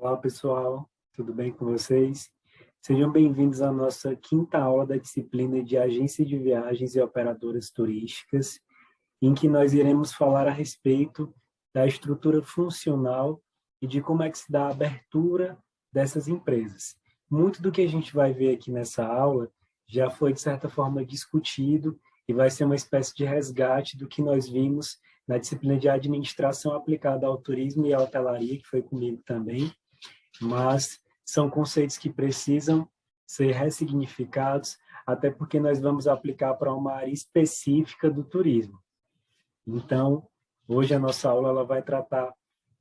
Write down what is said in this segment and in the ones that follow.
Olá, pessoal, tudo bem com vocês? Sejam bem-vindos à nossa quinta aula da disciplina de Agência de Viagens e Operadoras Turísticas, em que nós iremos falar a respeito da estrutura funcional e de como é que se dá a abertura dessas empresas. Muito do que a gente vai ver aqui nessa aula já foi, de certa forma, discutido e vai ser uma espécie de resgate do que nós vimos na disciplina de Administração aplicada ao turismo e à hotelaria, que foi comigo também, mas são conceitos que precisam ser ressignificados, até porque nós vamos aplicar para uma área específica do turismo. Então, hoje a nossa aula ela vai tratar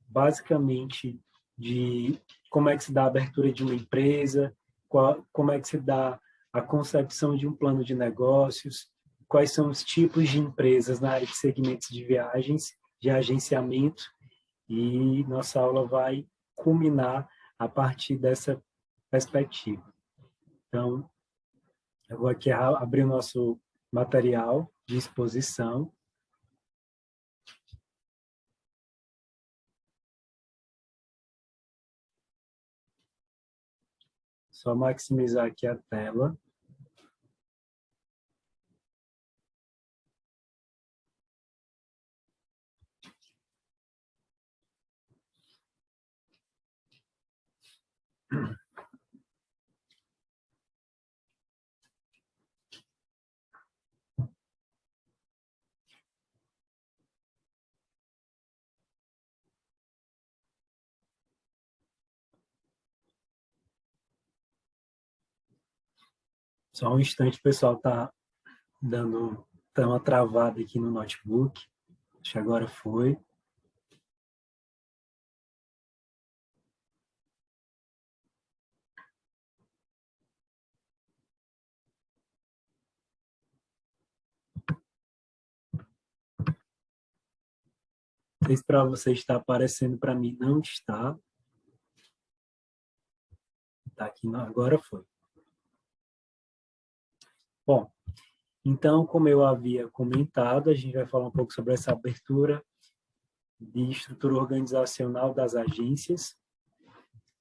basicamente de como é que se dá a abertura de uma empresa, como é que se dá a concepção de um plano de negócios, quais são os tipos de empresas na área de segmentos de viagens, de agenciamento, e nossa aula vai culminar a partir dessa perspectiva. Então, eu vou aqui abrir o nosso material de exposição. Só maximizar aqui a tela. Só um instante, o pessoal está dando uma travada aqui no notebook. Acho que agora foi. Não sei se para você está aparecendo, para mim não está. Está aqui, agora foi. Bom, então, como eu havia comentado, a gente vai falar um pouco sobre essa abertura de estrutura organizacional das agências.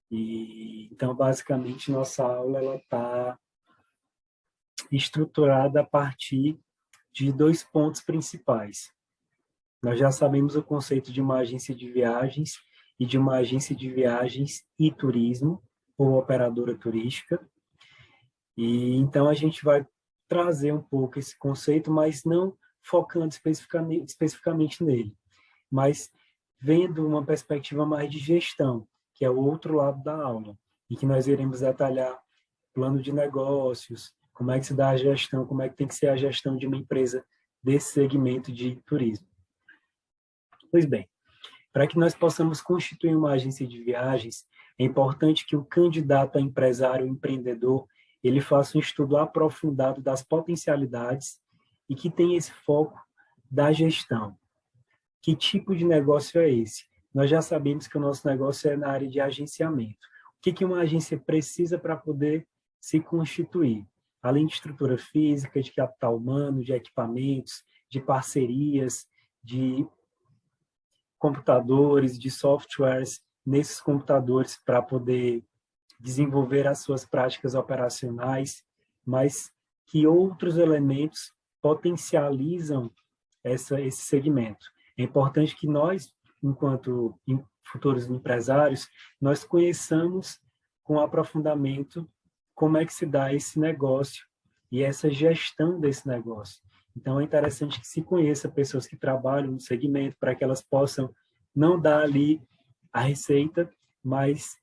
E, então, basicamente, nossa aula está estruturada a partir de dois pontos principais. Nós já sabemos o conceito de uma agência de viagens e de uma agência de viagens e turismo, ou operadora turística. E então a gente vai trazer um pouco esse conceito, mas não focando especificamente nele, mas vendo uma perspectiva mais de gestão, que é o outro lado da aula, em que nós iremos detalhar plano de negócios, como é que se dá a gestão, como é que tem que ser a gestão de uma empresa desse segmento de turismo. Pois bem, para que nós possamos constituir uma agência de viagens, é importante que o candidato a empresário ou empreendedor ele faça um estudo aprofundado das potencialidades e que tenha esse foco da gestão. Que tipo de negócio é esse? Nós já sabemos que o nosso negócio é na área de agenciamento. O que uma agência precisa para poder se constituir? Além de estrutura física, de capital humano, de equipamentos, de parcerias, de computadores, de softwares nesses computadores para poder desenvolver as suas práticas operacionais, mas que outros elementos potencializam esse segmento. É importante que nós, enquanto futuros empresários, nós conheçamos com aprofundamento como é que se dá esse negócio e essa gestão desse negócio. Então, é interessante que se conheça pessoas que trabalham no segmento para que elas possam não dar ali a receita, mas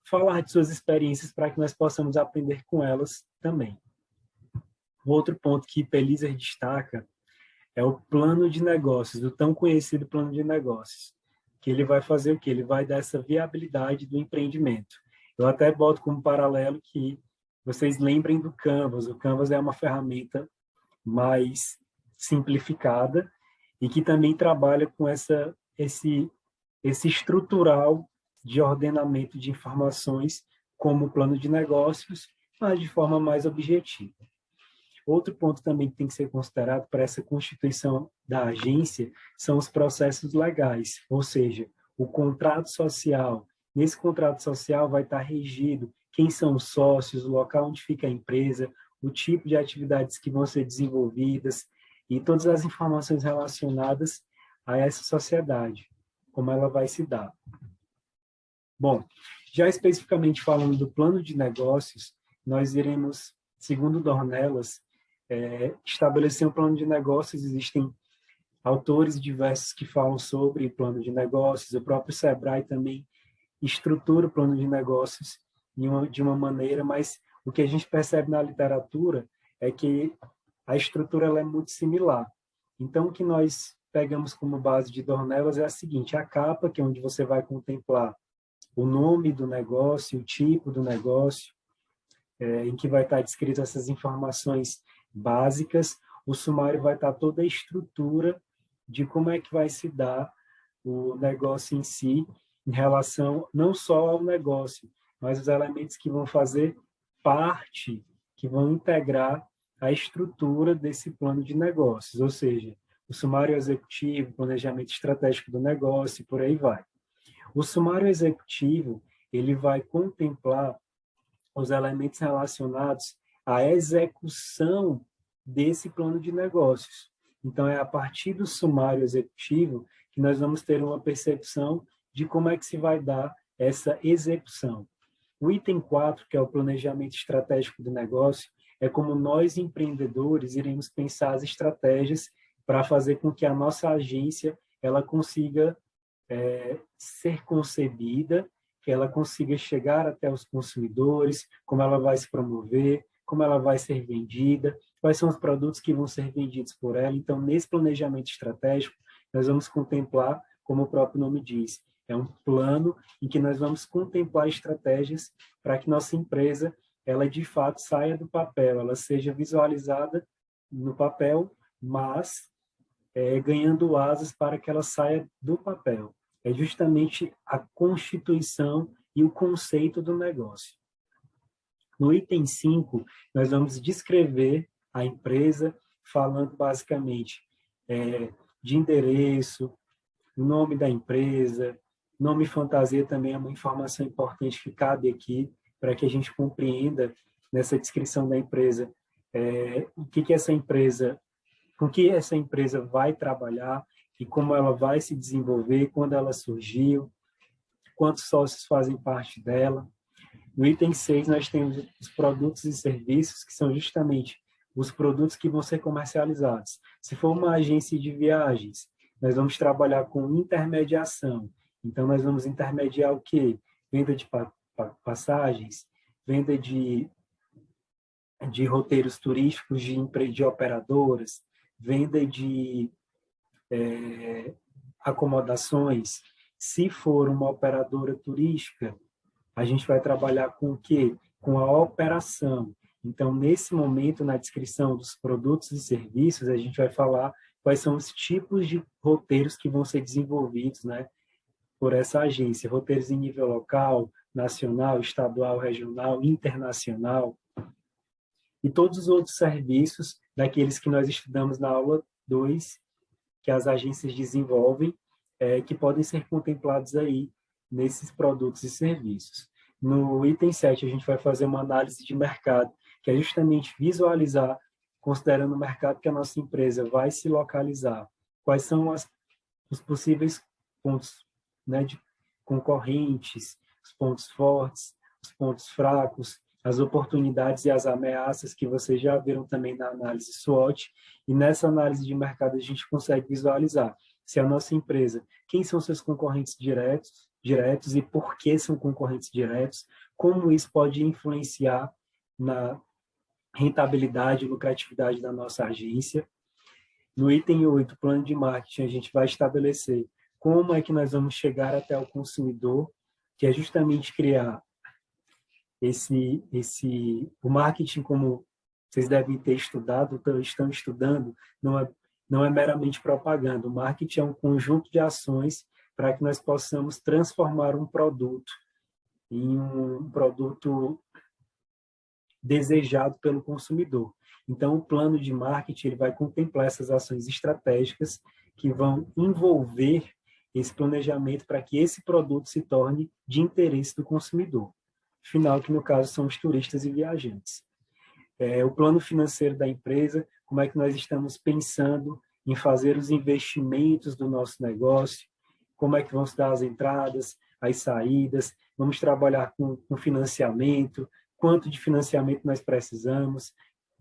falar de suas experiências para que nós possamos aprender com elas também. O outro ponto que Pelizer destaca é o plano de negócios, o tão conhecido plano de negócios, que ele vai fazer o quê? Ele vai dar essa viabilidade do empreendimento. Eu até boto como paralelo que vocês lembrem do Canvas. O Canvas é uma ferramenta mais simplificada e que também trabalha com esse estrutural de ordenamento de informações como plano de negócios, mas de forma mais objetiva. Outro ponto também que tem que ser considerado para essa constituição da agência são os processos legais, ou seja, o contrato social Nesse contrato social vai estar regido quem são os sócios, o local onde fica a empresa, o tipo de atividades que vão ser desenvolvidas e todas as informações relacionadas a essa sociedade, como ela vai se dar. Bom, já especificamente falando do plano de negócios, nós iremos, segundo Dornelas, estabelecer um plano de negócios. Existem autores diversos que falam sobre plano de negócios, o próprio Sebrae também estrutura o plano de negócios de uma maneira, mas o que a gente percebe na literatura é que a estrutura ela é muito similar. Então, o que nós pegamos como base de Dornelas é a seguinte: a capa, que é onde você vai contemplar o nome do negócio, o tipo do negócio, em que vai estar descrito essas informações básicas. O sumário vai estar toda a estrutura de como é que vai se dar o negócio em si, em relação não só ao negócio, mas os elementos que vão fazer parte, que vão integrar a estrutura desse plano de negócios, ou seja, o sumário executivo, planejamento estratégico do negócio, e por aí vai. O sumário executivo, ele vai contemplar os elementos relacionados à execução desse plano de negócios. Então, é a partir do sumário executivo que nós vamos ter uma percepção de como é que se vai dar essa execução. O item 4, que é o planejamento estratégico do negócio, é como nós, empreendedores, iremos pensar as estratégias para fazer com que a nossa agência ela consiga ser concebida, que ela consiga chegar até os consumidores, como ela vai se promover, como ela vai ser vendida, quais são os produtos que vão ser vendidos por ela. Então, nesse planejamento estratégico, nós vamos contemplar, como o próprio nome diz, é um plano em que nós vamos contemplar estratégias para que nossa empresa, ela de fato saia do papel, ela seja visualizada no papel, mas ganhando asas para que ela saia do papel. É justamente a constituição e o conceito do negócio. No item 5, nós vamos descrever a empresa, falando basicamente de endereço, nome da empresa, nome fantasia também é uma informação importante que cabe aqui para que a gente compreenda nessa descrição da empresa o que essa empresa, com que essa empresa vai trabalhar e como ela vai se desenvolver, quando ela surgiu, quantos sócios fazem parte dela. No item 6, nós temos os produtos e serviços, que são justamente os produtos que vão ser comercializados. Se for uma agência de viagens, nós vamos trabalhar com intermediação. Então, nós vamos intermediar o quê? Venda de passagens, venda de roteiros turísticos de operadoras, venda de acomodações. Se for uma operadora turística, a gente vai trabalhar com o quê? Com a operação. Então, nesse momento, na descrição dos produtos e serviços, a gente vai falar quais são os tipos de roteiros que vão ser desenvolvidos, né, por essa agência. Roteiros em nível local, nacional, estadual, regional, internacional. E todos os outros serviços, daqueles que nós estudamos na aula 2, que as agências desenvolvem, que podem ser contemplados aí nesses produtos e serviços. No item 7, a gente vai fazer uma análise de mercado, que é justamente visualizar, considerando o mercado que a nossa empresa vai se localizar, quais são os possíveis pontos, né, de concorrentes, os pontos fortes, os pontos fracos, as oportunidades e as ameaças que vocês já viram também na análise SWOT, e nessa análise de mercado a gente consegue visualizar se a nossa empresa, quem são seus concorrentes diretos e por que são concorrentes diretos, como isso pode influenciar na rentabilidade e lucratividade da nossa agência. No item 8, plano de marketing, a gente vai estabelecer como é que nós vamos chegar até o consumidor, que é justamente criar o marketing, como vocês devem ter estudado, estão estudando, não é meramente propaganda. O marketing é um conjunto de ações para que nós possamos transformar um produto em um produto desejado pelo consumidor. Então, o plano de marketing ele vai contemplar essas ações estratégicas que vão envolver esse planejamento para que esse produto se torne de interesse do consumidor final, que no caso são os turistas e viajantes. O plano financeiro da empresa, como é que nós estamos pensando em fazer os investimentos do nosso negócio, como é que vão se dar as entradas, as saídas, vamos trabalhar com financiamento, quanto de financiamento nós precisamos,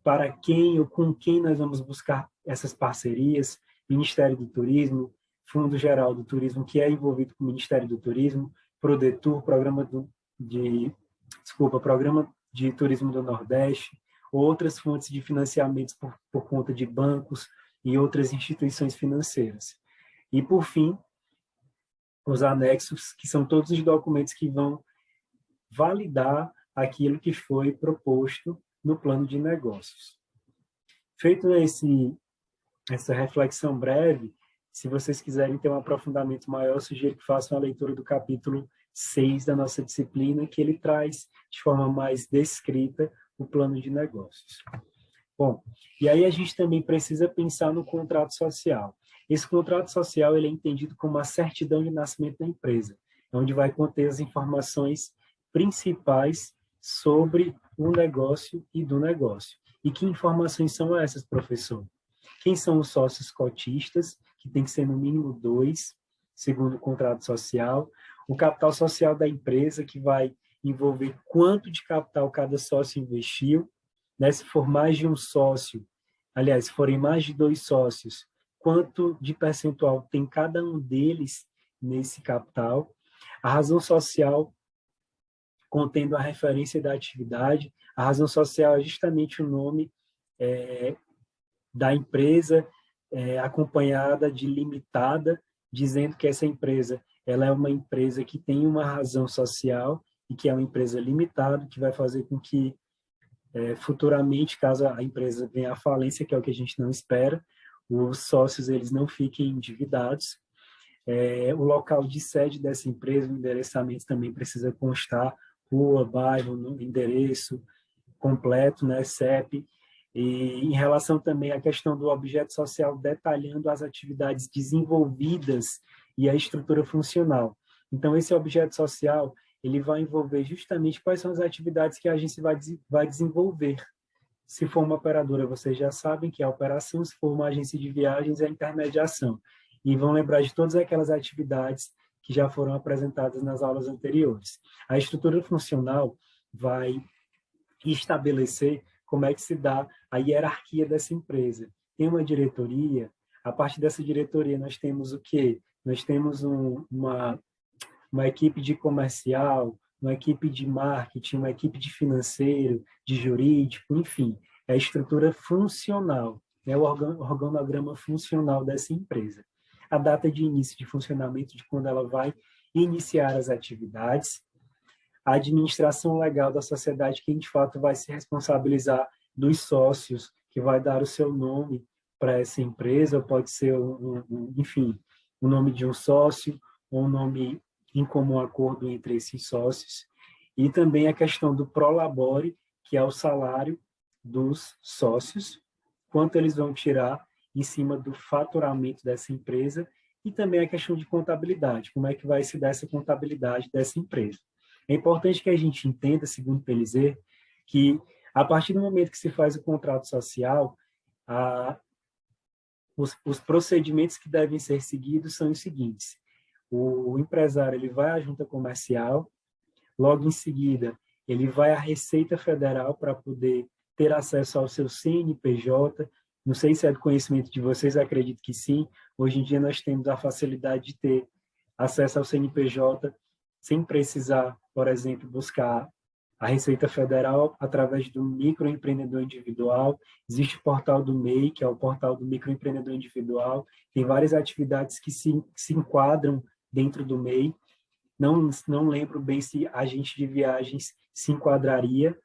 para quem ou com quem nós vamos buscar essas parcerias, Ministério do Turismo, Fundo Geral do Turismo, que é envolvido com o Ministério do Turismo, Prodetur, Programa de Turismo do Nordeste, outras fontes de financiamentos por conta de bancos e outras instituições financeiras. E, por fim, os anexos, que são todos os documentos que vão validar aquilo que foi proposto no plano de negócios. Feito essa reflexão breve, se vocês quiserem ter um aprofundamento maior, eu sugiro que façam a leitura do capítulo 6 da nossa disciplina, que ele traz de forma mais descrita o plano de negócios. Bom, e aí a gente também precisa pensar no contrato social. Esse contrato social ele é entendido como a certidão de nascimento da empresa, onde vai conter as informações principais sobre o negócio e do negócio. E que informações são essas, professor? Quem são os sócios cotistas, que tem que ser no mínimo 2, segundo o contrato social. O capital social da empresa, que vai envolver quanto de capital cada sócio investiu, né? Se for mais de um sócio, aliás, se forem mais de 2 sócios, quanto de percentual tem cada um deles nesse capital. A razão social, contendo a referência da atividade. A razão social é justamente o nome da empresa, acompanhada de limitada, dizendo que essa empresa ela é uma empresa que tem uma razão social e que é uma empresa limitada, que vai fazer com que futuramente, caso a empresa venha à falência, que é o que a gente não espera, os sócios eles não fiquem endividados. O local de sede dessa empresa, o endereçamento também precisa constar, rua, bairro, endereço completo, né, CEP. E em relação também à questão do objeto social, detalhando as atividades desenvolvidas e a estrutura funcional. Então, esse objeto social ele vai envolver justamente quais são as atividades que a agência vai desenvolver. Se for uma operadora, vocês já sabem que é a operação, se for uma agência de viagens, é a intermediação. E vão lembrar de todas aquelas atividades que já foram apresentadas nas aulas anteriores. A estrutura funcional vai estabelecer como é que se dá a hierarquia dessa empresa. Tem uma diretoria, a partir dessa diretoria nós temos o quê? Nós temos uma equipe de comercial, uma equipe de marketing, uma equipe de financeiro, de jurídico, enfim, é a estrutura funcional, é o organograma funcional dessa empresa. A data de início de funcionamento, de quando ela vai iniciar as atividades, a administração legal da sociedade, quem de fato vai se responsabilizar dos sócios, que vai dar o seu nome para essa empresa, pode ser, enfim, o nome de um sócio, ou um nome em comum acordo entre esses sócios, e também a questão do prolabore, que é o salário dos sócios, quanto eles vão tirar em cima do faturamento dessa empresa, e também a questão de contabilidade, como é que vai se dar essa contabilidade dessa empresa. É importante que a gente entenda, segundo Pelizer, que a partir do momento que se faz o contrato social, os procedimentos que devem ser seguidos são os seguintes. O empresário ele vai à junta comercial, logo em seguida ele vai à Receita Federal para poder ter acesso ao seu CNPJ. Não sei se é do conhecimento de vocês, acredito que sim. Hoje em dia nós temos a facilidade de ter acesso ao CNPJ sem precisar, por exemplo, buscar a Receita Federal através do microempreendedor individual. Existe o portal do MEI, que é o portal do microempreendedor individual. Tem várias atividades que se enquadram dentro do MEI. Não lembro bem se agente de viagens se enquadraria,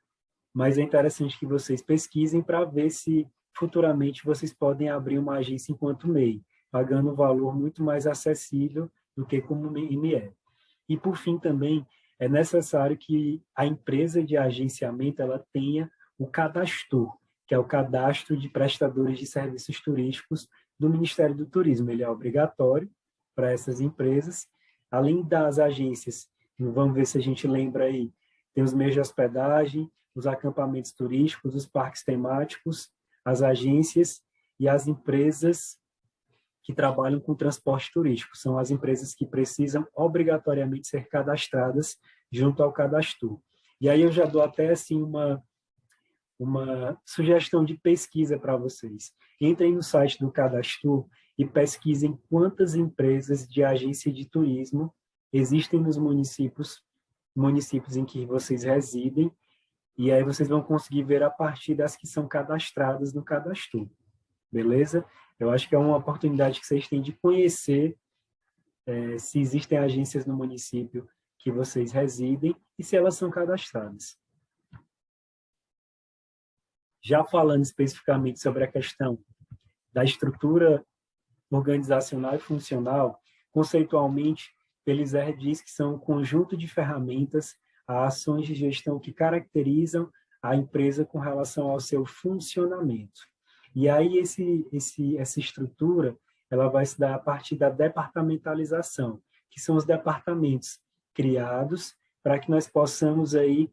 mas é interessante que vocês pesquisem para ver se futuramente vocês podem abrir uma agência enquanto MEI, pagando um valor muito mais acessível do que como ME. E, por fim, também é necessário que a empresa de agenciamento ela tenha o cadastro, que é o cadastro de prestadores de serviços turísticos do Ministério do Turismo. Ele é obrigatório para essas empresas. Além das agências, vamos ver se a gente lembra aí, tem os meios de hospedagem, os acampamentos turísticos, os parques temáticos, as agências e as empresas que trabalham com transporte turístico. São as empresas que precisam obrigatoriamente ser cadastradas junto ao Cadastro. E aí eu já dou até assim uma sugestão de pesquisa para vocês. Entrem no site do Cadastro e pesquisem quantas empresas de agência de turismo existem nos municípios em que vocês residem, e aí vocês vão conseguir ver a partir das que são cadastradas no Cadastro. Beleza? Eu acho que é uma oportunidade que vocês têm de conhecer se existem agências no município que vocês residem e se elas são cadastradas. Já falando especificamente sobre a questão da estrutura organizacional e funcional, conceitualmente, Pelizer diz que são um conjunto de ferramentas, ações de gestão que caracterizam a empresa com relação ao seu funcionamento. E aí essa estrutura ela vai se dar a partir da departamentalização, que são os departamentos criados para que nós possamos aí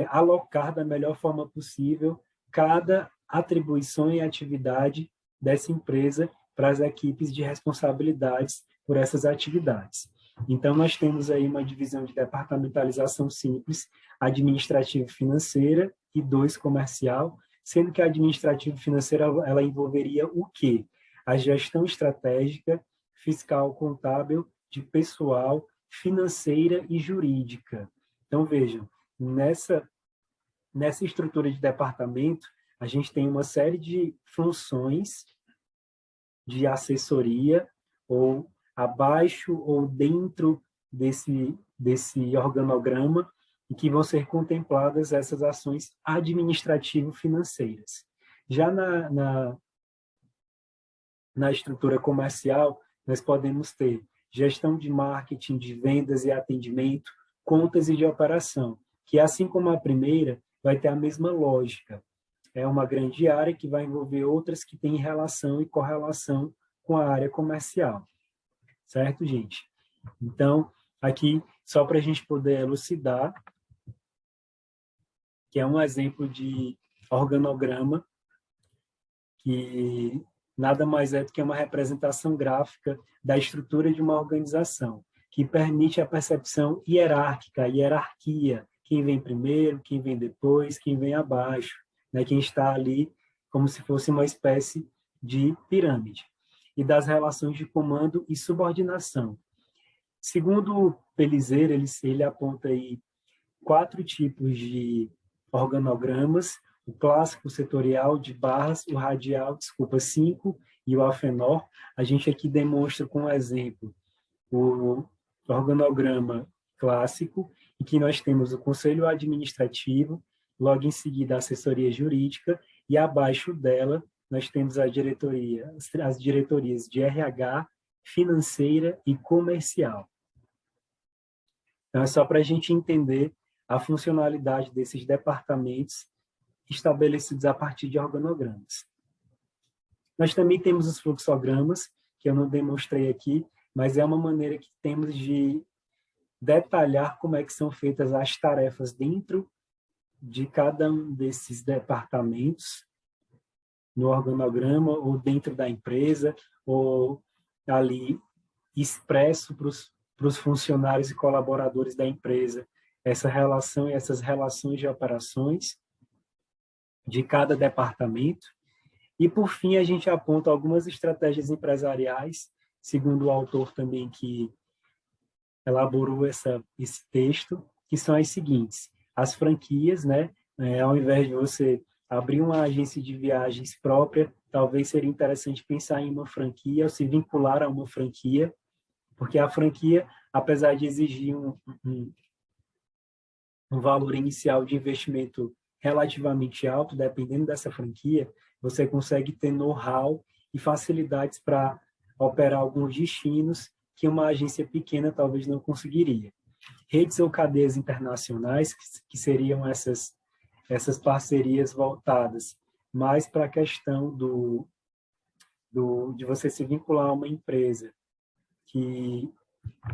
alocar da melhor forma possível cada atribuição e atividade dessa empresa para as equipes de responsabilidades por essas atividades. Então, nós temos aí uma divisão de departamentalização simples, administrativo-financeira e 2, comercial, sendo que a administrativo-financeira ela envolveria o quê? A gestão estratégica, fiscal, contábil, de pessoal, financeira e jurídica. Então, vejam, nessa estrutura de departamento, a gente tem uma série de funções de assessoria, ou abaixo ou dentro desse organograma, em que vão ser contempladas essas ações administrativo-financeiras. Já na estrutura comercial, nós podemos ter gestão de marketing, de vendas e atendimento, contas e de operação, que assim como a primeira, vai ter a mesma lógica. É uma grande área que vai envolver outras que têm relação e correlação com a área comercial. Certo, gente? Então, aqui, só para a gente poder elucidar, que é um exemplo de organograma, que nada mais é do que uma representação gráfica da estrutura de uma organização, que permite a percepção hierárquica, a hierarquia, quem vem primeiro, quem vem depois, quem vem abaixo, né? Quem está ali como se fosse uma espécie de pirâmide, e das relações de comando e subordinação. Segundo Pelizer, ele aponta aí 4 tipos de organogramas: o clássico, o setorial, de barras, o radial, 5, e o alfenor. A gente aqui demonstra com exemplo o organograma clássico, em que nós temos o conselho administrativo, logo em seguida a assessoria jurídica, e abaixo dela nós temos as diretorias de RH, financeira e comercial. Então, é só para a gente entender a funcionalidade desses departamentos estabelecidos a partir de organogramas. Nós também temos os fluxogramas, que eu não demonstrei aqui, mas é uma maneira que temos de detalhar como é que são feitas as tarefas dentro de cada um desses departamentos, no organograma, ou dentro da empresa, ou ali expresso para os funcionários e colaboradores da empresa, essa relação e essas relações de operações de cada departamento. E, por fim, a gente aponta algumas estratégias empresariais, segundo o autor também que elaborou esse texto, que são as seguintes: as franquias, né? Ao invés de você abrir uma agência de viagens própria, talvez seria interessante pensar em uma franquia, ou se vincular a uma franquia, porque a franquia, apesar de exigir um valor inicial de investimento relativamente alto, dependendo dessa franquia, você consegue ter know-how e facilidades para operar alguns destinos que uma agência pequena talvez não conseguiria. Redes ou cadeias internacionais, que seriam essas parcerias voltadas mais para a questão de você se vincular a uma empresa que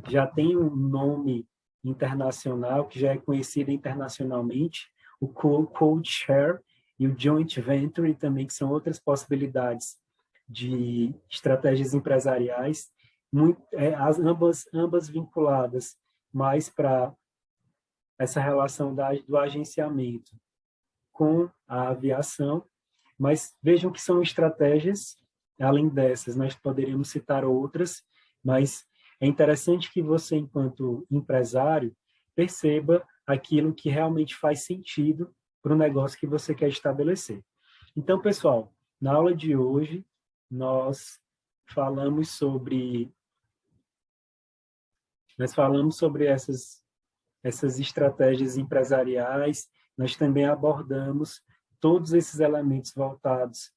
já tem um nome internacional, que já é conhecido internacionalmente, o Code Share e o Joint Venture também, que são outras possibilidades de estratégias empresariais, ambas vinculadas mais para essa relação do agenciamento com a aviação, mas vejam que são estratégias, além dessas, nós poderíamos citar outras, mas é interessante que você, enquanto empresário, perceba aquilo que realmente faz sentido para o negócio que você quer estabelecer. Então, pessoal, na aula de hoje, nós falamos sobre essas estratégias empresariais, nós também abordamos todos esses elementos voltados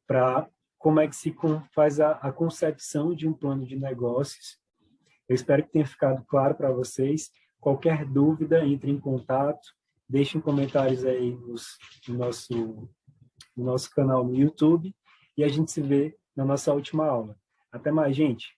para como é que se faz a concepção de um plano de negócios. Eu espero que tenha ficado claro para vocês. Qualquer dúvida, entre em contato, deixem comentários aí no nosso canal no YouTube e a gente se vê na nossa última aula. Até mais, gente!